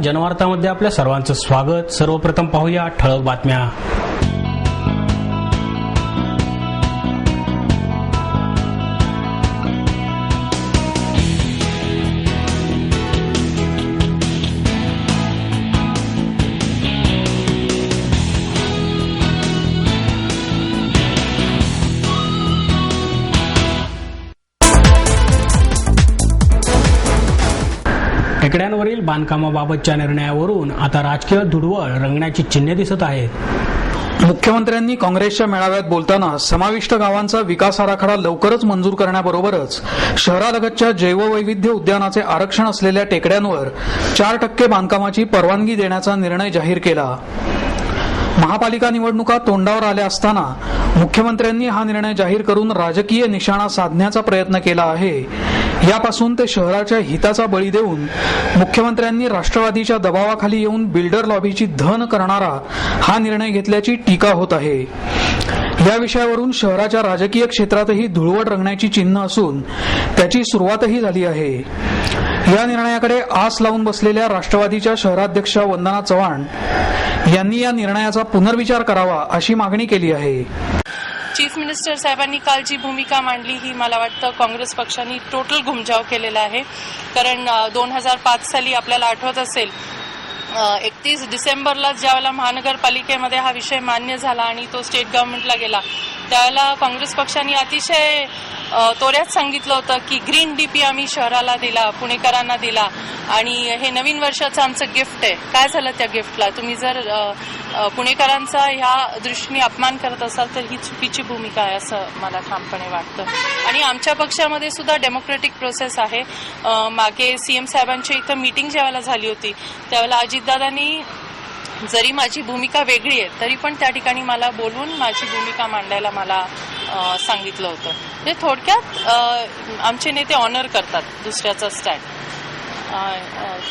जनवार्तामध्ये आपल्या सर्वांचं स्वागत। सर्वप्रथम पाहूया ठळक बातम्या। टेकड्यांवरील बांधकामाबाबतच्या निर्णयावरून आता राजकीय धुडवळ रंगण्याची चिन्हे दिसत आहेत। मुख्यमंत्र्यांनी काँग्रेसच्या मेळाव्यात बोलताना समाविष्ट गावांचा विकास आराखडा लवकरच मंजूर करण्याबरोबरच शहरालगतच्या जैववैविध्य उद्यानाचे आरक्षण असलेल्या टेकड्यांवर 4% बांधकामाची परवानगी देण्याचा निर्णय जाहीर केला। महापालिका निवडणुका तोंडावर आल्या असताना मुख्यमंत्र्यांनी हा निर्णय जाहीर करून राजकीय निशाणा साधण्याचा प्रयत्न केला आहे। यापासून ते शहराच्या हिताचा बळी देऊन मुख्यमंत्र्यांनी राष्ट्रवादीच्या दबावाखाली येऊन बिल्डर लॉबीची धन करणारा हा निर्णय घेतल्याची टीका होत आहे। या विषयावरून शहराच्या राजकीय क्षेत्रातही धुळवट रंगण्याची चिन्ह असून त्याची सुरुवातही झाली आहे। या निर्णयाकडे आस लावून बसलेल्या राष्ट्रवादीच्या शहराध्यक्षा वंदना चव्हाण यांनी या निर्णयाचा पुनर्विचार करावा अशी मागणी केली आहे। चीफ मिनिस्टर साहेबांनी काल जी भूमिका मांडली ही मला वाटतं काँग्रेस पक्षाने टोटल घुमजाव केलेला आहे। कारण 2005 साली आपल्याला आठवत असेल 31 डिसेंबरला ज्यावेळेला महानगरपालिकेमध्ये हा विषय मान्य झाला आणि तो स्टेट गव्हर्नमेंटला गेला त्यावेळेला काँग्रेस पक्षाने अतिशय तोऱ्यात सांगितलं होतं की ग्रीन डीपी आम्ही शहराला दिला, पुणेकरांना दिला आणि हे नवीन वर्षाचं आमचं गिफ्ट आहे। काय झालं त्या गिफ्टला? तुम्ही जर पुणेकरांचा ह्या दृष्टीने अपमान करत असाल तर ही चुकीची भूमिका आहे असं मला ठामपणे वाटतं। आणि आमच्या पक्षामध्ये सुद्धा डेमोक्रेटिक प्रोसेस आहे। मागे सीएम साहेबांच्या इथं मीटिंग ज्यावेळेला झाली होती त्यावेळेला अजितदादांनी जरी माझी भूमिका वेगळी आहे तरी पण त्या ठिकाणी मला बोलवून माझी भूमिका मांडायला मला सांगितलं होतं। म्हणजे थोडक्यात आमचे नेते ऑनर करतात दुसऱ्याचा स्टँड।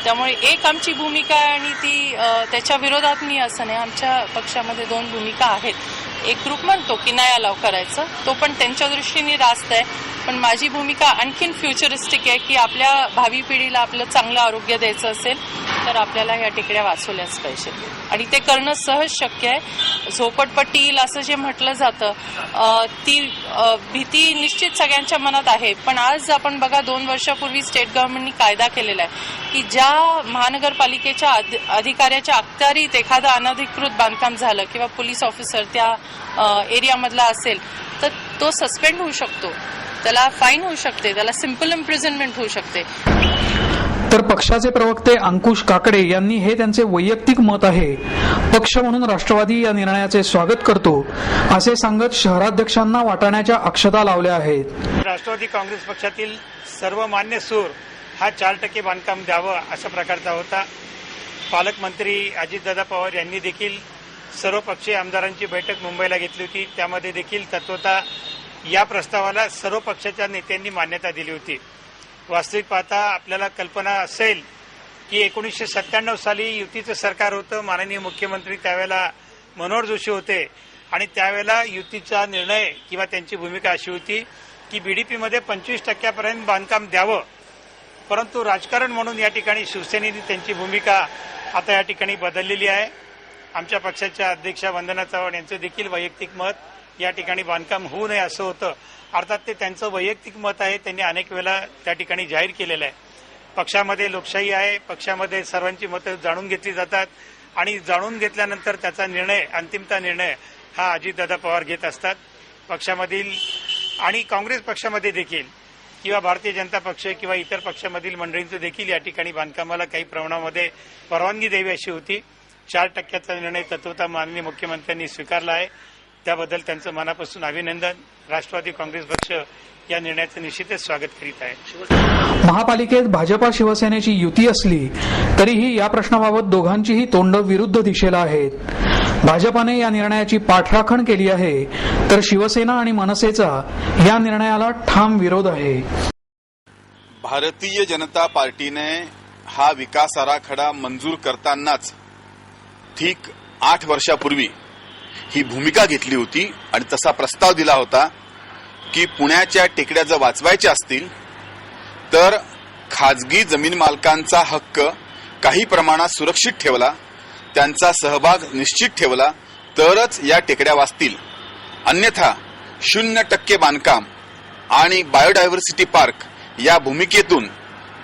त्यामुळे एक आमची भूमिका आहे आणि ती त्याच्या विरोधात मी असं नाही। आमच्या पक्षामध्ये 2 भूमिका आहेत। एक ग्रुप म्हणतो की नाही अलाव करायचं, तो पण त्यांच्या दृष्टीने रास्त आहे, पण माझी भूमिका आणखीन फ्युचरिस्टिक आहे की आपल्या भावी पिढीला आपलं चांगलं आरोग्य द्यायचं असेल तर आपल्याला या टेकड्या वाचवल्याच पाहिजे आणि ते करणं सहज शक्य आहे। झोपडपट्टी येईल असं जे म्हटलं जातं ती भीती निश्चित सगळ्यांच्या मनात आहे, पण आज आपण बघा 2 वर्षापूर्वी स्टेट गव्हर्नमेंटनी कायदा केलेला आहे की ज्या महानगरपालिकेच्या अधिकाऱ्याच्या अखत्यारीत एखादं अनधिकृत बांधकाम झालं किंवा पोलीस ऑफिसर त्या एरियामधला असेल तर तो सस्पेंड होऊ शकतो, त्याला फाईन होऊ शकते, त्याला सिंपल इम्प्रिझनमेंट होऊ शकते। तर पक्षाचे प्रवक्ते अंकुश काकडे यांनी हे त्यांचे वैयक्तिक मत आहे, पक्ष म्हणून राष्ट्रवादी या निर्णयाचे स्वागत करतो असे सांगत शहराध्यक्षांना वाटाण्याच्या अक्षता लावल्या आहेत। राष्ट्रवादी काँग्रेस पक्षातील सर्वमान्य सूर हा 4% बांधकाम द्यावं अशा प्रकारचा होता। पालकमंत्री अजितदादा पवार यांनी देखील सर्वपक्षीय आमदारांची बैठक मुंबईला घेतली होती, त्यामध्ये देखील तत्वतः या प्रस्तावाला सर्व पक्षाच्या नेत्यांनी मान्यता दिली होती। वास्तविक पाहता आपल्याला कल्पना असेल की 1997 साली युतीचं सरकार होतं, माननीय मुख्यमंत्री त्यावेळेला मनोहर जोशी होते आणि त्यावेळेला युतीचा निर्णय किंवा त्यांची भूमिका अशी होती की बीडीपीमध्ये 25% बांधकाम द्यावं, परंतु राजकारण म्हणून या ठिकाणी शिवसेनेने त्यांची भूमिका आता या ठिकाणी बदललेली आहे। आमच्या पक्षाच्या अध्यक्षा वंदना चव्हाण यांचं देखील वैयक्तिक मत या ठिकाणी बांधकाम होऊ नये असं होतं। अर्थात ते त्यांचं वैयक्तिक मत आहे, त्यांनी अनेक वेळा त्या ठिकाणी जाहीर केलेलं आहे। पक्षामध्ये लोकशाही आहे, पक्षामध्ये सर्वांची मतं जाणून घेतली जातात आणि जाणून घेतल्यानंतर त्याचा निर्णय अंतिमता निर्णय हा अजितदादा पवार घेत असतात। पक्षामधील आणि काँग्रेस पक्षामध्ये देखील किंवा भारतीय जनता पक्ष किंवा इतर पक्षामधील मंडळींचं देखील या ठिकाणी बांधकामाला काही प्रमाणामध्ये परवानगी द्यावी अशी होती। 4%चा निर्णय तत्वतः माननीय मुख्यमंत्र्यांनी स्वीकारला आहे, त्याबद्दल त्यांचं मनापासून अभिनंदन। राष्ट्रवादी काँग्रेस पक्ष या निर्णयाचं निश्चितच स्वागत करीत आहे। महापालिकेत भाजपा शिवसेनेची युती असली तरीही या प्रश्नाबाबत दोघांचीही तोंड विरुद्ध दिशेला आहेत। भाजपाने या निर्णयाची पाठराखण केली आहे तर शिवसेना आणि मनसेचा या निर्णयाला ठाम विरोध आहे। भारतीय जनता पार्टीने हा विकास आराखडा मंजूर करतानाच ठीक 8 वर्षापूर्वी ही भूमिका घेतली होती आणि तसा प्रस्ताव दिला होता की पुण्याच्या टेकड्या जर वाचवायच्या असतील तर खाजगी जमीन मालकांचा हक्क काही प्रमाणात सुरक्षित ठेवला, त्यांचा सहभाग निश्चित ठेवला तरच या टेकड्या वाचतील. अन्यथा 0% बांधकाम आणि बायोडायव्हर्सिटी पार्क या भूमिकेतून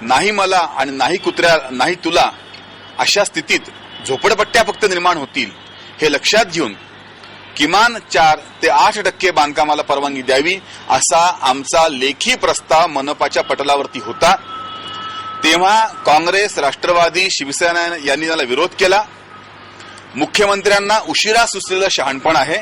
नाही मला आणि नाही कुत्र्या नाही तुला अशा स्थितीत झोपडपट्ट्या फक्त निर्माण होतील. हे लक्षात घेऊन किमान 4 ते 8% बांधकामाला परवानगी द्यावी असा आमचा लेखी प्रस्ताव मनपाच्या पटलावरती होता. तेव्हा काँग्रेस, राष्ट्रवादी, शिवसेना यांनी त्याला विरोध केला. मुख्यमंत्र्यांना उशिरा सुचलेलं शहाणपण आहे.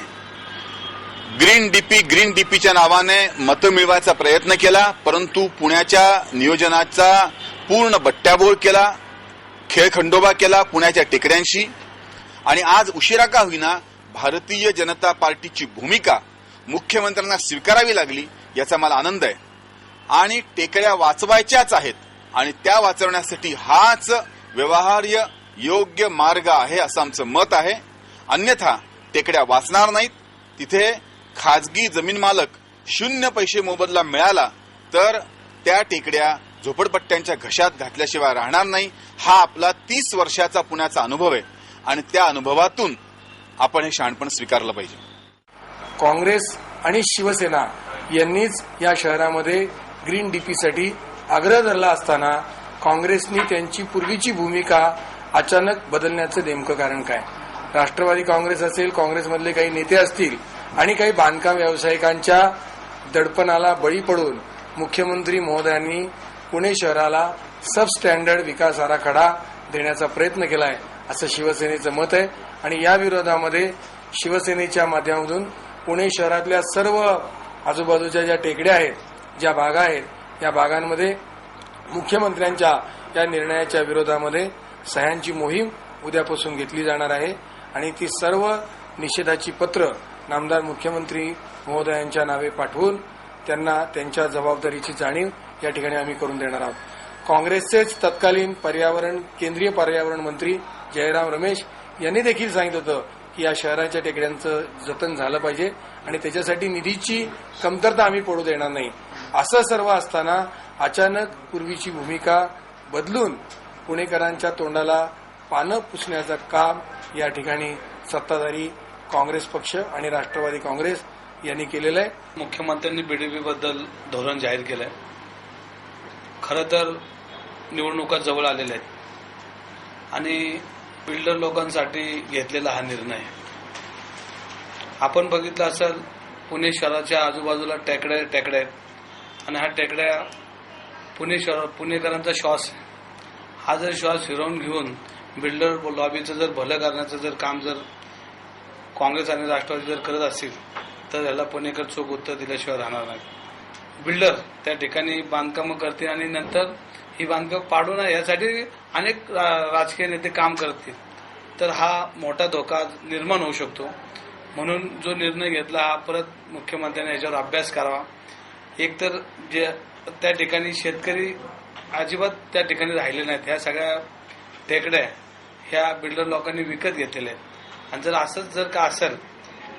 ग्रीन डीपीच्या नावाने मतं मिळवायचा प्रयत्न केला, परंतु पुण्याच्या नियोजनाचा पूर्ण बट्ट्याबोळ केला, खेळखंडोबा केला पुण्याच्या टेकड्यांशी. आणि आज उशिरा का होईना भारतीय जनता पार्टीची भूमिका मुख्यमंत्र्यांना स्वीकारावी लागली याचा मला आनंद आहे. आणि टेकड्या वाचवायच्याच आहेत आणि त्या वाचवण्यासाठी हाच व्यवहार्य योग्य मार्ग आहे असं आमचं मत आहे. अन्यथा टेकड्या वाचणार नाहीत. तिथे खाजगी जमीन मालक 0 पैसे मोबदला मिळाला तर त्या टेकड्या झोपडपट्ट्यांच्या घशात घातल्याशिवाय राहणार नाही. हा आपला 30 वर्षाचा पुण्याचा अनुभव आहे आणि त्या अनुभवातून आपण हे शहाणपण स्वीकारलं पाहिजे. काँग्रेस आणि शिवसेना यांनीच या शहरामध्ये ग्रीन डीपीसाठी आग्रह धरला असताना काँग्रेसनी त्यांची पूर्वीची भूमिका अचानक बदलण्याचं नेमकं कारण काय? राष्ट्रवादी काँग्रेस असेल, काँग्रेसमधले काही नेते असतील आणि काही बांधकाम व्यावसायिकांच्या दडपणाला बळी पडून मुख्यमंत्री महोदयांनी पुणे शहराला सबस्टँडर्ड विकास आराखडा देण्याचा प्रयत्न केला आहे असं शिवसेनेचं मत आहे. आणि या विरोधामध्ये शिवसेनेच्या माध्यमातून पुणे शहरातल्या सर्व आजूबाजूच्या ज्या टेकड्या आहेत, ज्या बागा आहेत, या बागांमध्ये मुख्यमंत्र्यांच्या या निर्णयाच्या विरोधामध्ये सह्यांची मोहीम उद्यापासून घेतली जाणार आहे. आणि ती सर्व निषेधाची पत्र नामदार मुख्यमंत्री महोदयांच्या नावे पाठवून त्यांना त्यांच्या जबाबदारीची जाणीव या ठिकाणी आम्ही करून देणार आहोत. काँग्रेसचेच तत्कालीन केंद्रीय पर्यावरण मंत्री जयराम रमेश यांनी देखील सांगितलं होतं की या शहराच्या टेकड्यांचं जतन झालं पाहिजे आणि त्याच्यासाठी निधीची कमतरता आम्ही पडू देणार नाही. असं सर्व असताना अचानक पूर्वीची भूमिका बदलून पुणेकरांच्या तोंडाला पानं पुसण्याचं काम या ठिकाणी सत्ताधारी काँग्रेस पक्ष आणि राष्ट्रवादी काँग्रेस यांनी केलेलं आहे. मुख्यमंत्र्यांनी बीडीपीबद्दल धोरण जाहीर केलंय. खरं तर निवडणुका जवळ आलेल्या आहेत आणि बिल्डर लोकांसाठी घेतलेला हा निर्णय. आपण बघितलं असेल पुणे शहराच्या आजूबाजूला टेकड्या आहेत आणि ह्या टेकड्या पुणेकरांचा श्वास. हा जर श्वास हिरावून घेऊन बिल्डर लॉबीचं जर भलं करण्याचं जर काम जर काँग्रेस आणि राष्ट्रवादी जर करत असतील तर याला पुणेकर चोख उत्तर दिल्याशिवाय राहणार नाही. बिल्डर त्या ठिकाणी बांधकामं करतील आणि नंतर ही बांधकाम पाडू नये यासाठी अनेक राजकीय नेते काम करतील. तर हा मोठा धोका निर्माण होऊ शकतो. म्हणून जो निर्णय घेतला हा परत मुख्यमंत्र्यांनी याच्यावर अभ्यास करावा. एकतर जे त्या ठिकाणी शेतकरी अजिबात त्या ठिकाणी राहिले नाहीत. ह्या सगळ्या टेकड्या ह्या बिल्डर लोकांनी विकत घेतलेल्या आहेत आणि जर असंच जर का असेल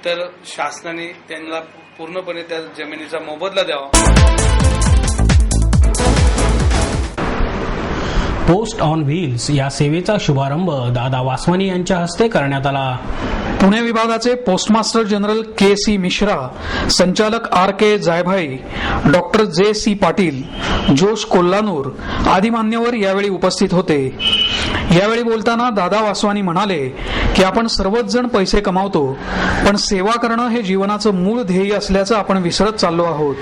तर शासनाने त्यांना पूर्णपणे त्या जमिनीचा मोबदला द्यावा. पोस्ट ऑन व्हील्स या सेवेचा शुभारंभ दादा वासवानी यांच्या हस्ते करण्यात आला. पुणे विभागाचे पोस्टमास्टर जनरल के.सी. मिश्रा, संचालक RK. Jaybhai, doctor JC. Patil, Josh Kolhanur आदी मान्यवर यावेळी उपस्थित होते. यावेळी बोलताना दादा वासवानी म्हणाले की आपण सर्वच जण पैसे कमावतो, पण सेवा करणं हे जीवनाचं मूळ ध्येय असल्याचं आपण विसरत चाललो आहोत.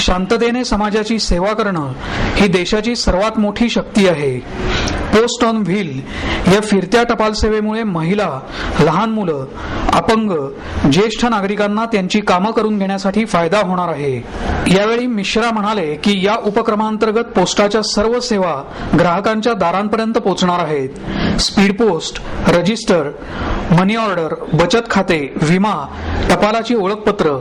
शांततेने समाजाची सेवा करणं ही देशाची सर्वात मोठी शक्ती आहे. पोस्ट ऑन व्हील या फिरत्या टपाल सेवेमुळे महिला, लहान मुलं, अपंग, ज्येष्ठ नागरिकांना त्यांची कामं करून घेण्यासाठी फायदा होणार आहे. यावेळी मिश्रा म्हणाले की या उपक्रमांतर्गत पोस्टाच्या सर्व सेवा ग्राहकांच्या दारांपर्यंत पोहोचणार आहेत. स्पीड पोस्ट, रजिस्टर, मनी ऑर्डर, बचत खाते, विमा, टपालाची ओळखपत्र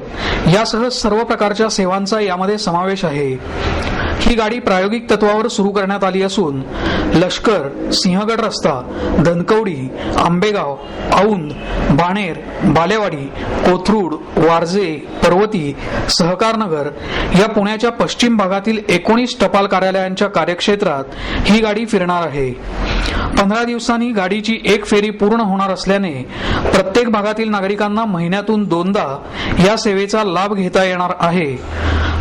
यासह सर्व प्रकारच्या सेवांचा यामध्ये समावेश आहे. ही गाडी प्रायोगिक तत्वावर सुरू करण्यात आली असून लष्कर, सिंहगड रस्ता, धनकवडी, आंबेगाव, औंध, बाणेर, बालेवाडी, कोथरूड, वारजे, पर्वती, सहकारनगर या पुण्याच्या पश्चिम भागातील 19 टपाल कार्यालयांच्या कार्यक्षेत्रात ही गाडी फिरणार आहे. 15 दिवसांनी गाडीची एक फेरी पूर्ण होणार असल्याने प्रत्येक भागातील नागरिकांना महिन्यातून 2दा या सेवेचा लाभ घेता येणार आहे.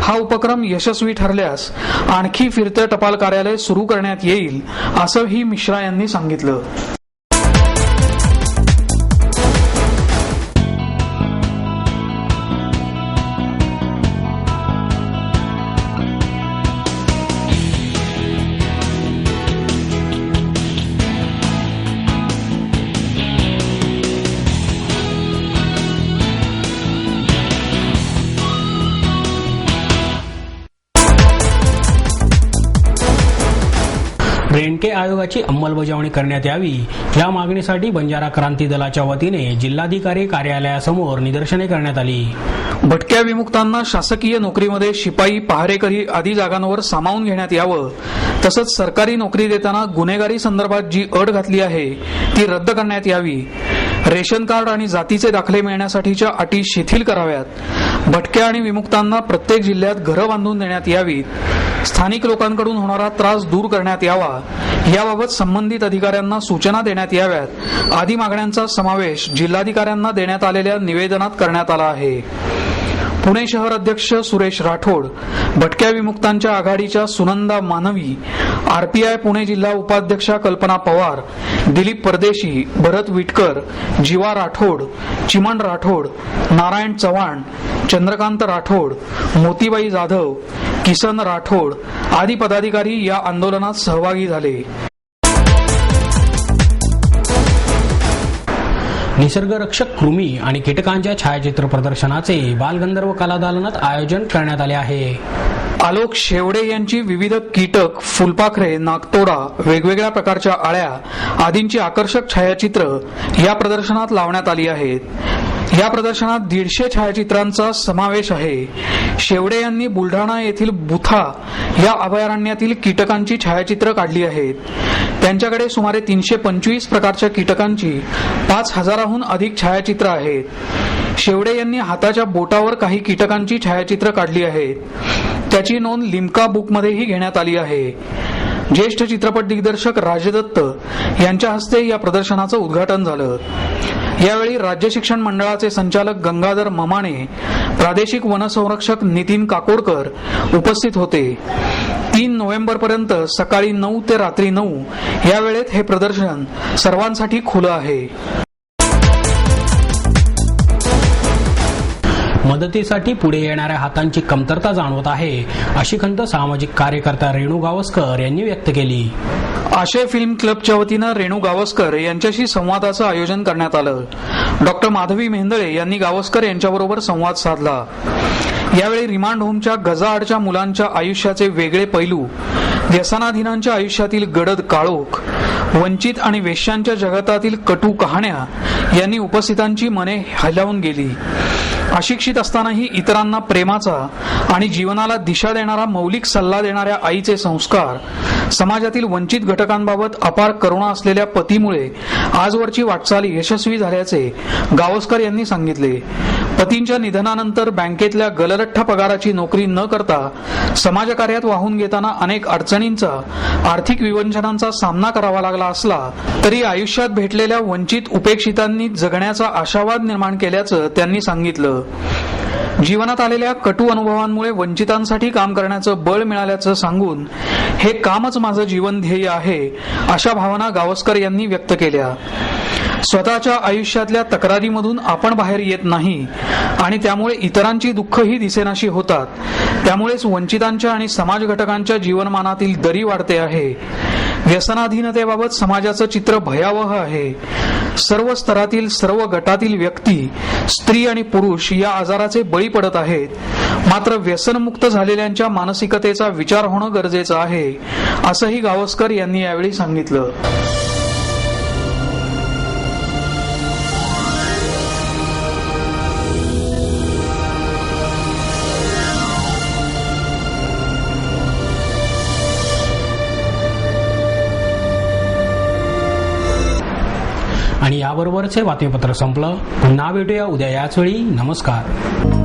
हा उपक्रम यशस्वी ठरल्यास आणखी फिरते टपाल कार्यालय सुरू करण्यात येईल असंही मिश्रा यांनी सांगितलं. रेणके आयोगाची अंमलबजावणी करण्यात यावी या मागणीसाठी बंजारा क्रांती दलाच्या वतीने जिल्हाधिकारी कार्यालयासमोर निदर्शने करण्यात आली. भटक्या विमुक्तांना शासकीय नोकरीमध्ये शिपाई, पहारेकरी आदी जागांवर सामावून घेण्यात यावं, तसंच सरकारी नोकरी देताना गुन्हेगारी संदर्भात जी अट घातली आहे ती रद्द करण्यात यावी. रेशन कार्ड आणि जातीचे दाखले मिळण्यासाठीच्या अटी शिथिल कराव्यात. भटक्या आणि विमुक्तांना प्रत्येक जिल्ह्यात घरं बांधून देण्यात यावीत. स्थानिक लोकांकडून होणारा त्रास दूर करण्यात यावा, याबाबत संबंधित अधिकाऱ्यांना सूचना देण्यात याव्यात आदी मागण्यांचा समावेश जिल्हाधिकाऱ्यांना देण्यात आलेल्या निवेदनात करण्यात आला आहे. पुणे शहर अध्यक्ष सुरेश राठोड, भटक्या विमुक्तांच्या आघाडीच्या सुनंदा मानवी, आरपीआय पुणे जिल्हा उपाध्यक्षा कल्पना पवार, दिलीप परदेशी, भरत विटकर, जीवा राठोड, चिमण राठोड, नारायण चव्हाण, चंद्रकांत राठोड, मोतीबाई जाधव, किसन राठोड आदी पदाधिकारी या आंदोलनात सहभागी झाले. निसर्गरक्षक कृमी आणि कीटकांच्या छायाचित्र प्रदर्शनाचे बालगंधर्व कलादालनात आयोजन करण्यात आले आहे. आलोक शेवडे यांची विविध कीटक, फुलपाखरे, नागतोडा, वेगवेगळ्या प्रकारच्या आळ्या आदींची आकर्षक छायाचित्र या प्रदर्शनात लावण्यात आली आहेत. या प्रदर्शनात 150 छायाचित्रांचा समावेश आहे. शेवडे यांनी बुलढाणा येथील बुथा या अभयारण्यातील कीटकांची छायाचित्र काढली आहेत. त्यांच्याकडे सुमारे 325 प्रकारच्या कीटकांची 5000हून अधिक छायाचित्र आहेत. शेवडे यांनी हाताच्या बोटावर काही कीटकांची छायाचित्र काढली आहेत. त्याची नोंद लिम्का बुकमध्येही घेण्यात आली आहे. ज्येष्ठ चित्रपट दिग्दर्शक राजदत्त यांच्या हस्ते या प्रदर्शनाचं उद्घाटन झालं. यावेळी राज्य शिक्षण मंडळाचे संचालक गंगाधर ममाणे, प्रादेशिक वनसंरक्षक नितीन काकोडकर उपस्थित होते. 3 नोव्हेंबरपर्यंत सकाळी 9 ते रात्री 9 या वेळेत हे प्रदर्शन सर्वांसाठी खुलं आहे. मदतीसाठी पुढे येणाऱ्या हातांची कमतरता जाणवत आहे अशी खंत सामाजिक कार्यकर्ता रेणू गावस्कर यांनी व्यक्त केली. आशय फिल्म क्लबच्या वतीनं रेणू गावस्कर यांच्याशी संवादाचं आयोजन करण्यात आलं. डॉक्टर माधवी मेंदळे यांनी गावस्कर यांच्याबरोबर संवाद साधला. यावेळी रिमांड होमच्या गजाआडच्या मुलांच्या आयुष्याचे वेगळे पैलू, व्यसनाधीनांच्या आयुष्यातील गडद काळोख, वंचित आणि वेश्यांच्या जगतातील कटू कहाण्या यांनी उपस्थितांची मने हलवून गेली. अशिक्षित असतानाही इतरांना प्रेमाचा आणि जीवनाला दिशा देणारा मौलिक सल्ला देणाऱ्या आईचे संस्कार, समाजातील वंचित घटकांबाबत अपार करुणा असलेल्या पतीमुळे आजवरची वाटचाल यशस्वी झाल्याचे गावस्कर यांनी सांगितले. पतींच्या निधनानंतर बँकेतल्या गलरठ्ठ पगाराची नोकरी न करता समाजकार्यात वाहून घेताना अनेक अडचणींचा, आर्थिक विवंचनांचा सामना करावा लागला असला तरी आयुष्यात भेटलेल्या वंचित उपेक्षितांनी जगण्याचा आशावाद निर्माण केल्याचं त्यांनी सांगितलं. जीवनात आलेल्या कटू अनुभवांमुळे वंचितांसाठी काम करण्याचं बळ मिळाल्याचं सांगून हे कामच माझं जीवन ध्येय आहे अशा भावना गावस्कर यांनी व्यक्त केल्या. स्वतःच्या आयुष्यातल्या तक्रारीमधून आपण बाहेर येत नाही आणि त्यामुळे इतरांची दुःखही दिसेनाशी होतात. त्यामुळेच वंचितांच्या आणि समाज घटकांच्या जीवनमानातील दरी वाढते आहे. व्यसनाधीनतेबाबत समाजाचं चित्र भयावह आहे. सर्व स्तरातील, सर्व गटातील व्यक्ती, स्त्री आणि पुरुष या आजाराचे बळी पडत आहेत. मात्र व्यसनमुक्त झालेल्यांच्या मानसिकतेचा विचार होणं गरजेचं आहे असंही गावस्कर यांनी यावेळी सांगितलं. याबरोबरचे बातमीपत्र संपलं. पुन्हा भेटूया उद्या याच वेळी. नमस्कार.